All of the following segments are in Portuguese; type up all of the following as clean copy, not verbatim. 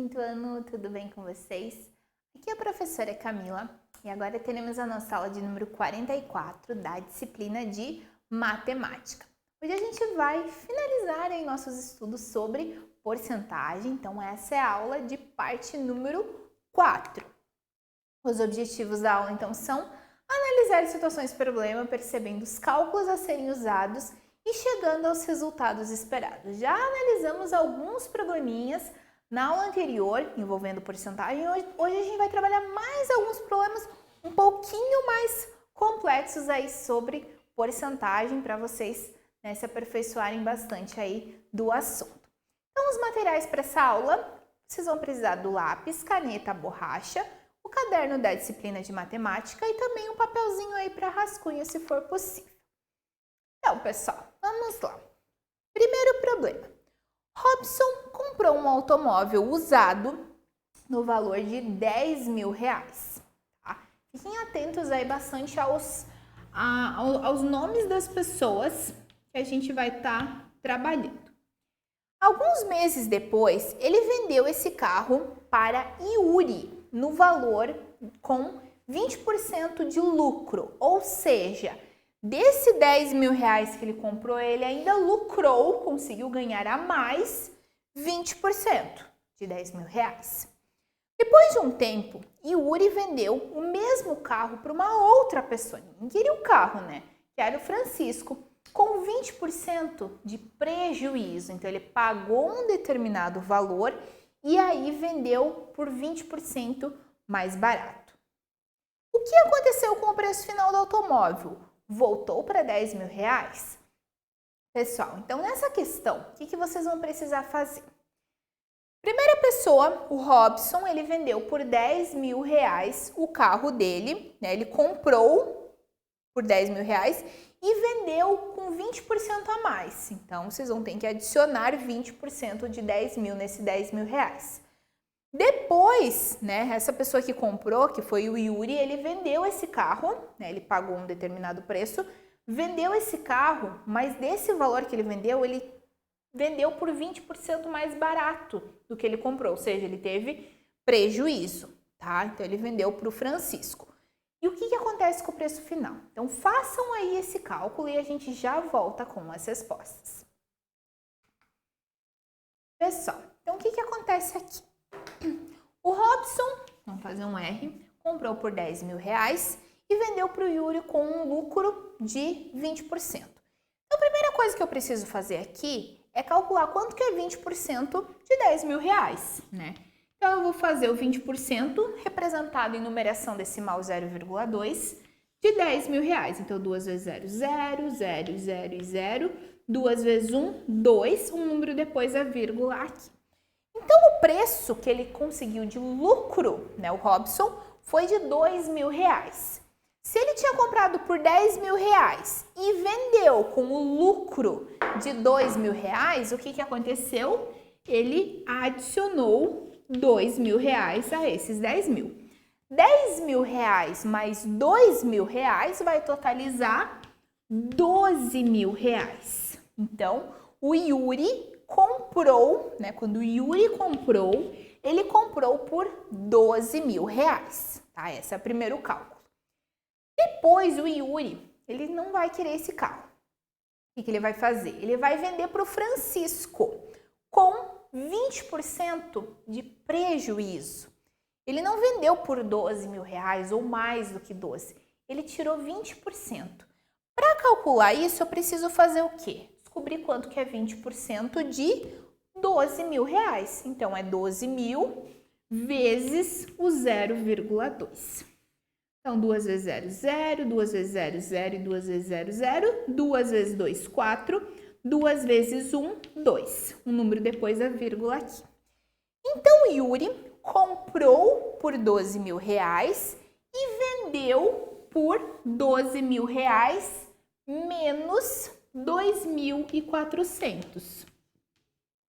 quinto ano, tudo bem com vocês? Aqui é a professora Camila e agora teremos a nossa aula de número 44 da disciplina de matemática. Hoje a gente vai finalizar aí nossos estudos sobre porcentagem, então essa é a aula de parte número 4. Os objetivos da aula então são analisar situações problema, percebendo os cálculos a serem usados e chegando aos resultados esperados. Já analisamos alguns probleminhas na aula anterior envolvendo porcentagem. Hoje a gente vai trabalhar mais alguns problemas um pouquinho mais complexos aí sobre porcentagem para vocês, né, se aperfeiçoarem bastante aí do assunto. Então, os materiais para essa aula, vocês vão precisar do lápis, caneta, borracha, o caderno da disciplina de matemática e também um papelzinho aí para rascunho, se for possível. Então, pessoal, vamos lá. Primeiro problema. Robson comprou um automóvel usado no valor de 10 mil reais. Tá? Fiquem atentos aí bastante aos nomes das pessoas que a gente vai estar trabalhando. Alguns meses depois, ele vendeu esse carro para Yuri no valor com 20% de lucro, ou seja, desse 10 mil reais que ele comprou, ele ainda lucrou, conseguiu ganhar a mais 20% de 10 mil reais. Depois de um tempo, Yuri vendeu o mesmo carro para uma outra pessoa. Ninguém queria o carro, né? Que era o Francisco, com 20% de prejuízo. Então, ele pagou um determinado valor e aí vendeu por 20% mais barato. O que aconteceu com o preço final do automóvel? Voltou para 10 mil reais? Pessoal, então nessa questão, o que vocês vão precisar fazer? Primeira pessoa, o Robson, ele vendeu por 10 mil reais o carro dele, né? Ele comprou por 10 mil reais e vendeu com 20% a mais. Então, vocês vão ter que adicionar 20% de 10 mil nesse 10 mil reais. Depois, né, essa pessoa que comprou, que foi o Yuri, ele vendeu esse carro, né, ele pagou um determinado preço, vendeu esse carro, mas desse valor que ele vendeu por 20% mais barato do que ele comprou, ou seja, ele teve prejuízo, tá? Então, ele vendeu para o Francisco. E o que acontece com o preço final? Então, façam aí esse cálculo e a gente já volta com as respostas. Pessoal, então o que acontece aqui? O Robson, vamos fazer um R, comprou por 10 mil reais e vendeu para o Yuri com um lucro de 20%. Então, a primeira coisa que eu preciso fazer aqui é calcular quanto que é 20% de 10 mil reais, né? Então, eu vou fazer o 20% representado em numeração decimal 0,2 de 10 mil reais. Então, 2 vezes 0, 0, 0, 0 e 0. 2 vezes 1, 2. Um número depois a vírgula aqui. Então, o preço que ele conseguiu de lucro, né, o Robson, foi de 2 mil reais. Se ele tinha comprado por 10 mil reais e vendeu com o lucro de 2 mil reais, o que aconteceu? Ele adicionou 2 mil reais a esses 10 mil. 10 mil reais mais 2 mil reais vai totalizar 12 mil reais. Então, o Yuri comprou, né? Quando o Yuri comprou, ele comprou por 12 mil reais, tá? Esse é o primeiro cálculo. Depois, o Yuri, ele não vai querer esse carro. O que ele vai fazer? Ele vai vender para o Francisco com 20% de prejuízo. Ele não vendeu por 12 mil reais ou mais do que 12. Ele tirou 20%. Para calcular isso, eu preciso fazer o quê? Descobrir quanto que é 20% de 12 mil reais. Então, é 12 mil vezes o 0,2. Então, 2 vezes 0, 0, 2 vezes 0, 0 e 2 vezes 0, 0, 2 vezes 2, 4, 2 vezes 1, 2. Um número depois a vírgula aqui. Então, o Yuri comprou por 12 mil reais e vendeu por 12 mil reais menos 2.400.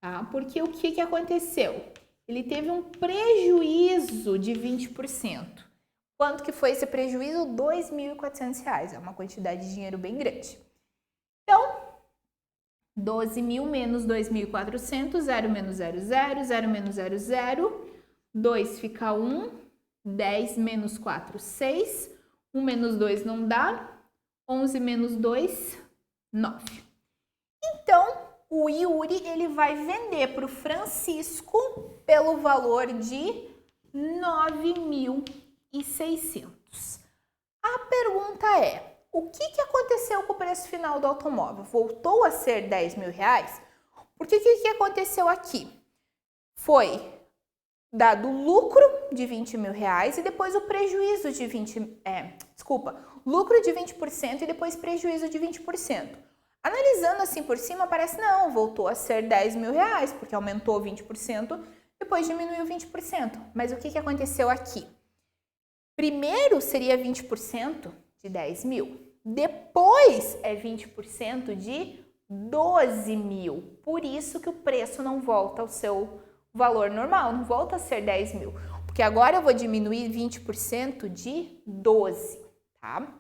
Tá? Porque o que aconteceu? Ele teve um prejuízo de 20%. Quanto que foi esse prejuízo? R$ 2.400. É uma quantidade de dinheiro bem grande. Então, 12.000 menos 2.400, 0 menos 0, 0, 0 menos 0, 0, 2 fica 1, 10 menos 4, 6, 1 menos 2 não dá, 11 menos 2, 9. Então, o Yuri ele vai vender para o Francisco pelo valor de 9.600. A pergunta é, o que aconteceu com o preço final do automóvel? Voltou a ser 10 mil reais? Porque o que aconteceu aqui? Foi dado lucro de 20 mil reais e depois o prejuízo de lucro de 20% e depois prejuízo de 20%. Analisando assim por cima, parece não, voltou a ser 10 mil reais, porque aumentou 20%, depois diminuiu 20%. Mas o que aconteceu aqui? Primeiro seria 20% de 10 mil, depois é 20% de 12 mil. Por isso que o preço não volta ao seu valor normal, não volta a ser 10 mil, porque agora eu vou diminuir 20% de 12, tá?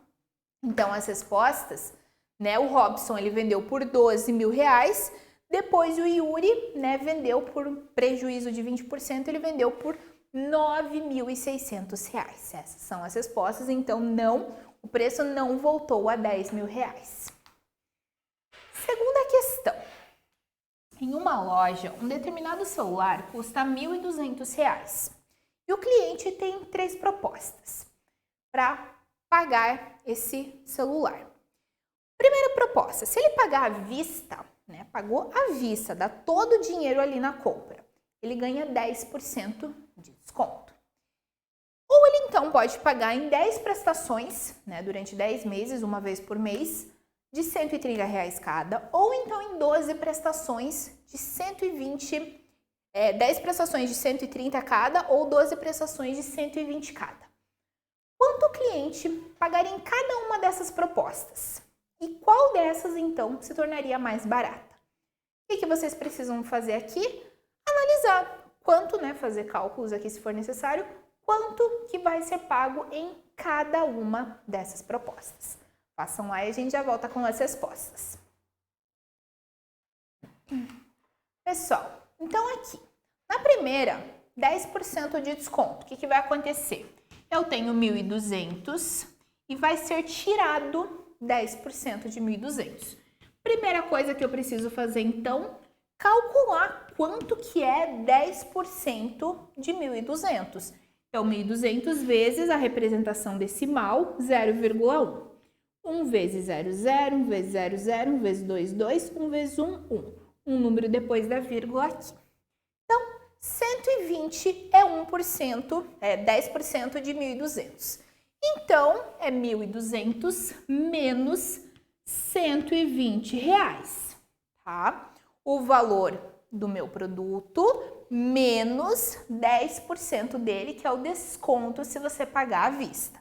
Então, as respostas, né, o Robson ele vendeu por 12 mil reais, depois o Yuri, né, vendeu por prejuízo de 20%, ele vendeu por 9.600 reais. Essas são as respostas, então o preço não voltou a 10 mil reais. Segunda questão. Em uma loja, um determinado celular custa R$ 1.200 e o cliente tem 3 propostas para pagar esse celular. Primeira proposta, se ele pagar à vista, né, pagou à vista, dá todo o dinheiro ali na compra, ele ganha 10% de desconto. Ou ele então pode pagar em 10 prestações, né, durante 10 meses, uma vez por mês, de R$ 130 reais cada, ou então em 12 prestações de 10 prestações de 130 cada ou 12 prestações de 120 cada. Quanto o cliente pagaria em cada uma dessas propostas? E qual dessas então se tornaria mais barata? O que vocês precisam fazer aqui? Analisar quanto, né, fazer cálculos aqui se for necessário, quanto que vai ser pago em cada uma dessas propostas. Façam lá e a gente já volta com as respostas. Pessoal, então aqui, na primeira, 10% de desconto. O que vai acontecer? Eu tenho 1.200 e vai ser tirado 10% de 1.200. Primeira coisa que eu preciso fazer, então, calcular quanto que é 10% de 1.200. Então, 1.200 vezes a representação decimal, 0,1. 1 vezes 0, 0, 1 vezes 0, 0, 1 vezes 2, 2, 1 vezes 1, 1. Um número depois da vírgula aqui. Então, 120 é 1%, é 10% de 1.200. Então, é 1.200 menos 120 reais, tá? O valor do meu produto menos 10% dele, que é o desconto se você pagar à vista.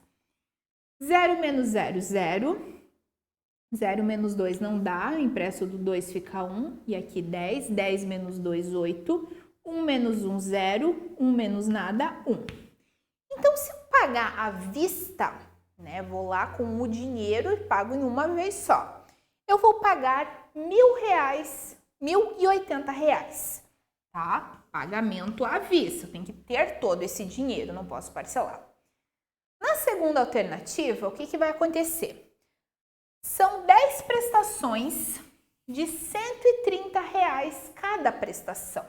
0 menos 0, 0. 0 menos 2 não dá, impresso do 2 fica 1, e aqui 10. 10 menos 2, 8. 1 menos 1, 0. 1 menos nada, 1. Então, se eu pagar à vista, né, vou lá com o dinheiro e pago em uma vez só. Eu vou pagar R$ 1.080, tá? Pagamento à vista, tem que ter todo esse dinheiro, não posso parcelar. Na segunda alternativa, o que vai acontecer? São 10 prestações de R$ 130 cada prestação.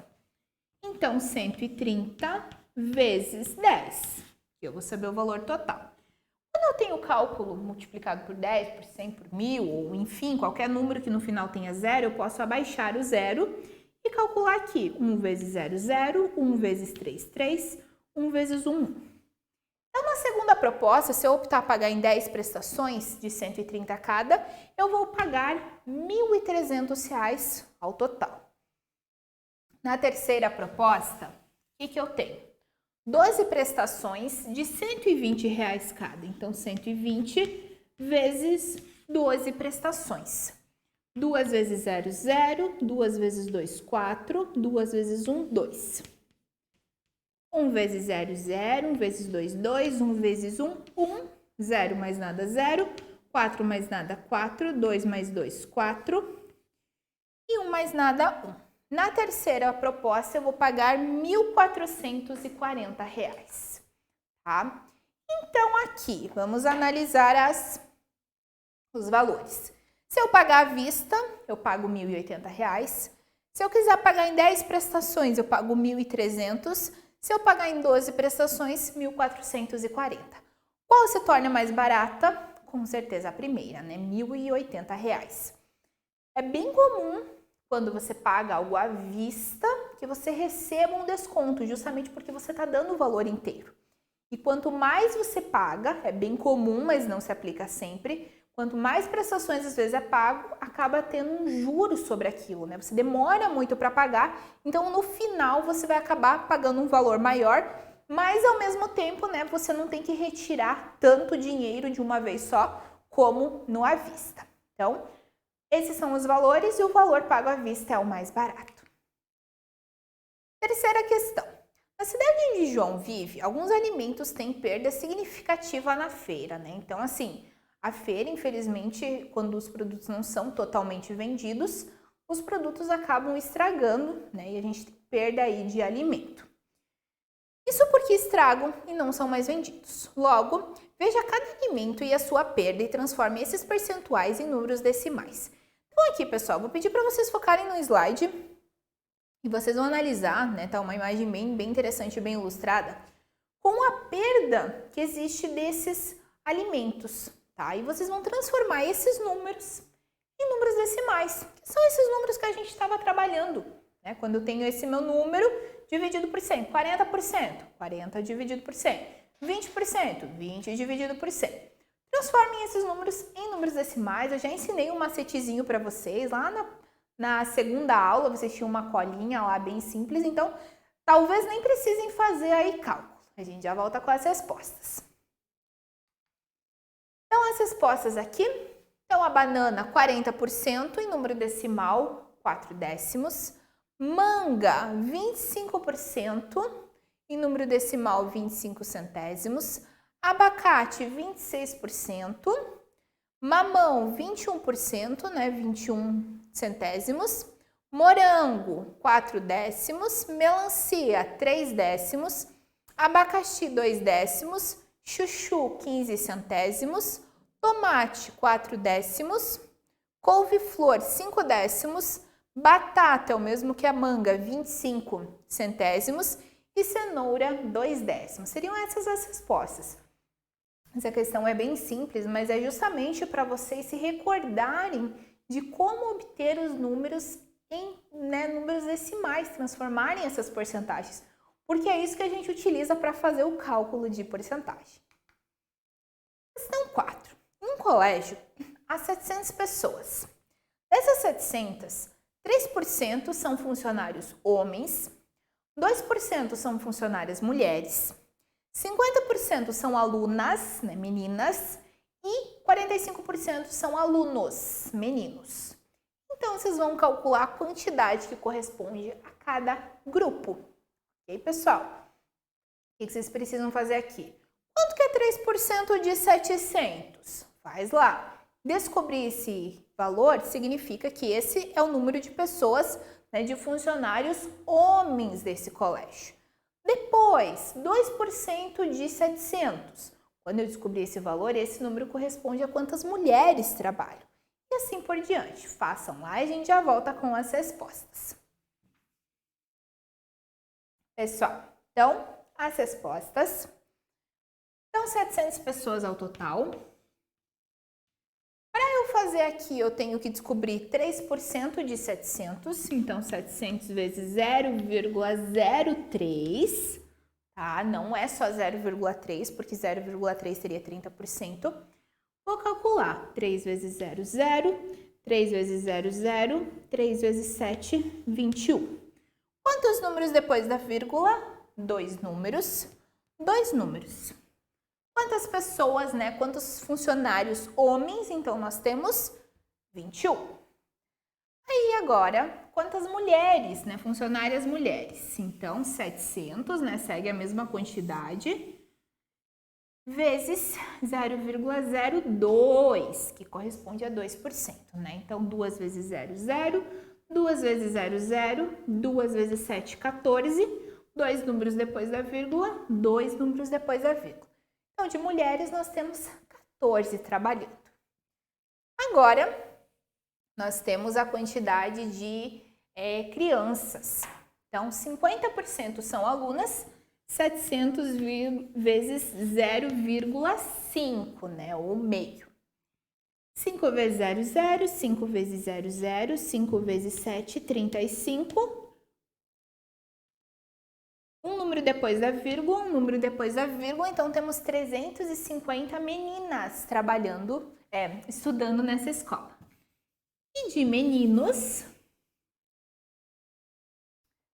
Então, 130 vezes 10. Eu vou saber o valor total. Quando eu tenho o cálculo multiplicado por 10, por 100, por 1.000, ou enfim, qualquer número que no final tenha zero, eu posso abaixar o zero e calcular aqui. 1 vezes 0, 0. 1 vezes 3, 3. 1 vezes 1, 1. Então, na segunda proposta, se eu optar a pagar em 10 prestações de 130 cada, eu vou pagar R$ 1.300 ao total. Na terceira proposta, o que eu tenho? 12 prestações de R$ 120 cada. Então, 120 vezes 12 prestações. 2 vezes 0, 0. 2 vezes 2, 4. 2 vezes 1, 2. 1 vezes 0, 0. 1 vezes 2, 2. 1 vezes 1, 1. 0 mais nada, 0. 4 mais nada, 4. 2 mais 2, 4. e 1 mais nada, 1. Na terceira proposta, eu vou pagar R$ 1.440, tá? Então, aqui, vamos analisar os valores. Se eu pagar à vista, eu pago R$ 1.080. Se eu quiser pagar em 10 prestações, eu pago R$ 1.300. Se eu pagar em 12 prestações, R$ 1.440. Qual se torna mais barata? Com certeza a primeira, né? R$ 1.080. É bem comum, quando você paga algo à vista, que você receba um desconto, justamente porque você está dando o valor inteiro. E quanto mais você paga, é bem comum, mas não se aplica sempre, quanto mais prestações às vezes é pago, acaba tendo um juro sobre aquilo, né? Você demora muito para pagar, então no final você vai acabar pagando um valor maior, mas ao mesmo tempo, né, você não tem que retirar tanto dinheiro de uma vez só como no à vista. Então, esses são os valores e o valor pago à vista é o mais barato. Terceira questão. Na cidade onde João vive, alguns alimentos têm perda significativa na feira, né? Então, assim, a feira, infelizmente, quando os produtos não são totalmente vendidos, os produtos acabam estragando, né? E a gente tem perda aí de alimento. Isso porque estragam e não são mais vendidos. Logo, veja cada alimento e a sua perda e transforme esses percentuais em números decimais. Então aqui, pessoal, vou pedir para vocês focarem no slide e vocês vão analisar, né, tá uma imagem bem interessante, bem ilustrada, com a perda que existe desses alimentos, tá? E vocês vão transformar esses números em números decimais, que são esses números que a gente estava trabalhando, né? Quando eu tenho esse meu número dividido por 100, 40%, 40 dividido por 100, 20%, 20 dividido por 100. Transformem esses números em números decimais. Eu já ensinei um macetezinho para vocês lá na segunda aula. Vocês tinham uma colinha lá bem simples, então talvez nem precisem fazer aí cálculo. A gente já volta com as respostas. Então, as respostas aqui. Então, a banana, 40% em número decimal, 4 décimos. Manga, 25% em número decimal, 25 centésimos. Abacate, 26%, mamão, 21%, né, 21 centésimos, morango, 4 décimos, melancia, 3 décimos, abacaxi, 2 décimos, chuchu, 15 centésimos, tomate, 4 décimos, couve-flor, 5 décimos, batata, é o mesmo que a manga, 25 centésimos, e cenoura, 2 décimos. Seriam essas as respostas. Essa questão é bem simples, mas é justamente para vocês se recordarem de como obter os números em números decimais, transformarem essas porcentagens, porque é isso que a gente utiliza para fazer o cálculo de porcentagem. Questão 4. Em um colégio, há 700 pessoas. Dessas 700, 3% são funcionários homens, 2% são funcionárias mulheres, 50% são alunas, né, meninas, e 45% são alunos, meninos. Então, vocês vão calcular a quantidade que corresponde a cada grupo. Ok, pessoal? O que vocês precisam fazer aqui? Quanto que é 3% de 700? Faz lá. Descobrir esse valor significa que esse é o número de pessoas, né, de funcionários homens desse colégio. Depois, 2% de 700. Quando eu descobrir esse valor, esse número corresponde a quantas mulheres trabalham. E assim por diante. Façam lá e a gente já volta com as respostas. Pessoal, então, as respostas. Então, 700 pessoas ao total. Para eu fazer aqui, eu tenho que descobrir 3% de 700. Então, 700 vezes 0,03, tá? Não é só 0,3, porque 0,3 seria 30%. Vou calcular. 3 vezes 0, 0. 3 vezes 0, 0. 3 vezes 7, 21. Quantos números depois da vírgula? 2 números. 2 números. Quantas pessoas, né? Quantos funcionários homens? Então, nós temos 21. Aí, agora, quantas mulheres, né? Funcionárias mulheres. Então, 700, né? Segue a mesma quantidade, vezes 0,02, que corresponde a 2%, né? Então, 2 vezes 0, 0. 2 vezes 0, 0, 2 vezes 7, 14, 2 números depois da vírgula, 2 números depois da vírgula. Então, de mulheres, nós temos 14 trabalhando. Agora, nós temos a quantidade de crianças. Então, 50% são alunas, 700 vezes 0,5, né, ou meio. 5 vezes 0, 0, 5 vezes 0, 0, 5 vezes 7, 35. Um número depois da vírgula, um número depois da vírgula, então temos 350 meninas trabalhando, estudando nessa escola. E de meninos,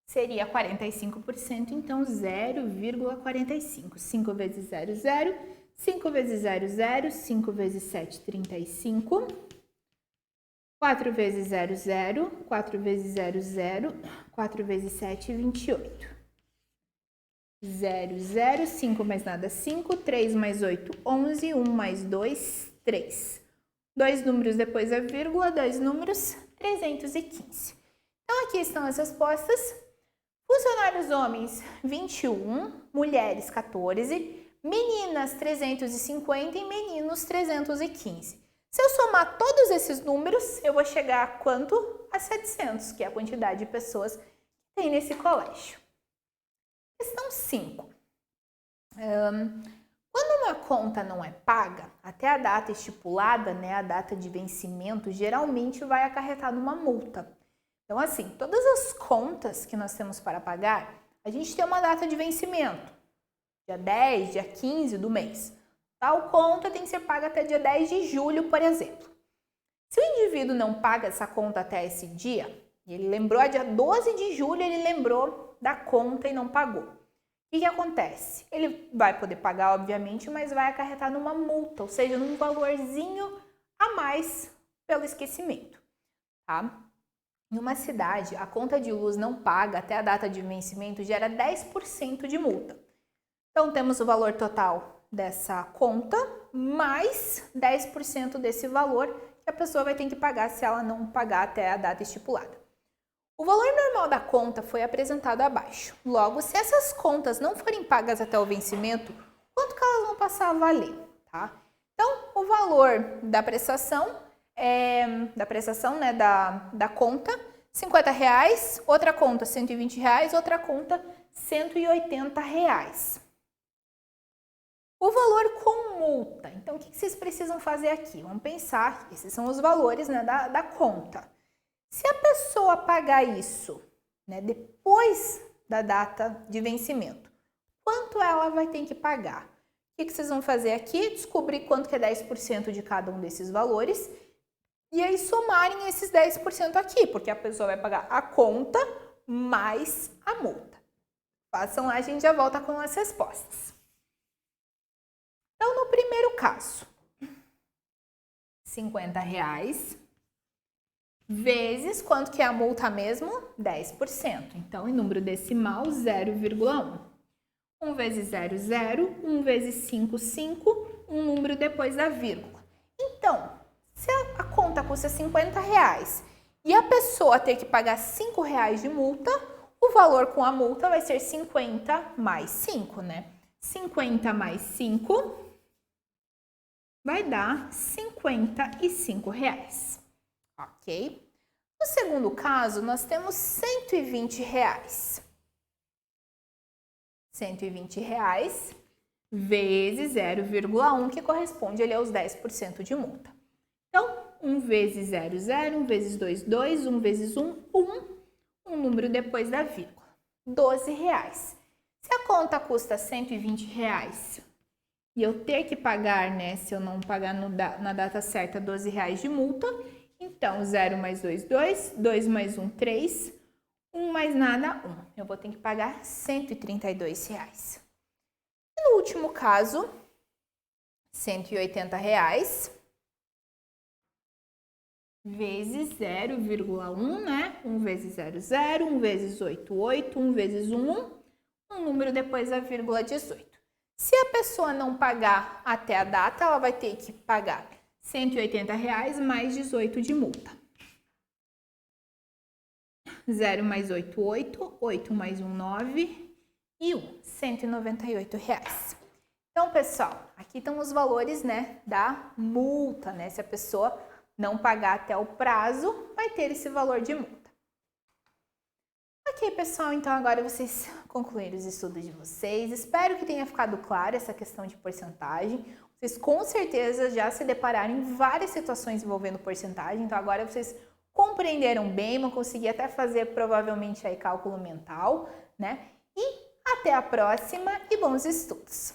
seria 45%, então 0,45. 5 vezes 0, 0. 5 vezes 0, 0. 5 vezes 7, 35. 4 vezes 0, 0. 4 vezes 0, 0. 4 vezes 7, 28. 0, 0. 5 mais nada, 5. 3 mais 8, 11. 1 mais 2, 3. 2 números depois da vírgula, 2 números, 315. Então, aqui estão as respostas. Funcionários homens, 21. Mulheres, 14. Meninas, 350 e meninos, 315. Se eu somar todos esses números, eu vou chegar a quanto? A 700, que é a quantidade de pessoas que tem nesse colégio. Questão 5. Quando uma conta não é paga, até a data estipulada, né, a data de vencimento, geralmente vai acarretar numa multa. Então, assim, todas as contas que nós temos para pagar, a gente tem uma data de vencimento. Dia 10, dia 15 do mês. Tal conta tem que ser paga até dia 10 de julho, por exemplo. Se o indivíduo não paga essa conta até esse dia, e ele lembrou, dia 12 de julho, ele lembrou da conta e não pagou. O que acontece? Ele vai poder pagar, obviamente, mas vai acarretar numa multa, ou seja, num valorzinho a mais pelo esquecimento, tá? Em uma cidade, a conta de luz não paga até a data de vencimento gera 10% de multa. Então, temos o valor total dessa conta, mais 10% desse valor que a pessoa vai ter que pagar se ela não pagar até a data estipulada. O valor normal da conta foi apresentado abaixo. Logo, se essas contas não forem pagas até o vencimento, quanto que elas vão passar a valer, tá? Então, o valor da prestação, né, da conta, R$50, outra conta R$120, outra conta R$180. O valor com multa. Então, o que vocês precisam fazer aqui? Vamos pensar, esses são os valores, né, da conta. Se a pessoa pagar isso, né, depois da data de vencimento, quanto ela vai ter que pagar? O que vocês vão fazer aqui? Descobrir quanto que é 10% de cada um desses valores e aí somarem esses 10% aqui, porque a pessoa vai pagar a conta mais a multa. Façam lá, a gente já volta com as respostas. Então, no primeiro caso, R$50 vezes quanto que é a multa mesmo? 10%. Então, em número decimal, 0,1. 1 vezes 0, 0. 1 vezes 5, 5. Um número depois da vírgula. Então, se a conta custa R$50 e a pessoa ter que pagar R$5 de multa, o valor com a multa vai ser 50 mais 5, né? 50 mais 5 vai dar R$55. Ok? No segundo caso, nós temos R$120. R$120 vezes 0,1, que corresponde ali aos 10% de multa. Então, 1 vezes 0, 0, 1 vezes 2, 2, 1 vezes 1, 1. Um número depois da vírgula. R$12. Se a conta custa R$120 e eu ter que pagar, né, se eu não pagar na data certa, R$12 de multa, então 0 mais 2, 2, 2 mais 1, 3, 1 mais nada, 1. Eu vou ter que pagar R$132. E no último caso, R$180 vezes 0,1, né? 1 vezes 0, 0, 1 vezes 8, 8, 1 vezes 1, um número depois da vírgula 18. Se a pessoa não pagar até a data, ela vai ter que pagar R$180 mais 18 de multa. 0 mais 8, 8. 8 mais 1, 9. E 1, R$198. Então, pessoal, aqui estão os valores, né, da multa, né? Se a pessoa não pagar até o prazo, vai ter esse valor de multa. Ok, pessoal, então agora vocês concluíram os estudos de vocês. Espero que tenha ficado claro essa questão de porcentagem. Vocês com certeza já se depararam em várias situações envolvendo porcentagem, então agora vocês compreenderam bem, vão conseguir até fazer provavelmente aí cálculo mental, né? E até a próxima e bons estudos!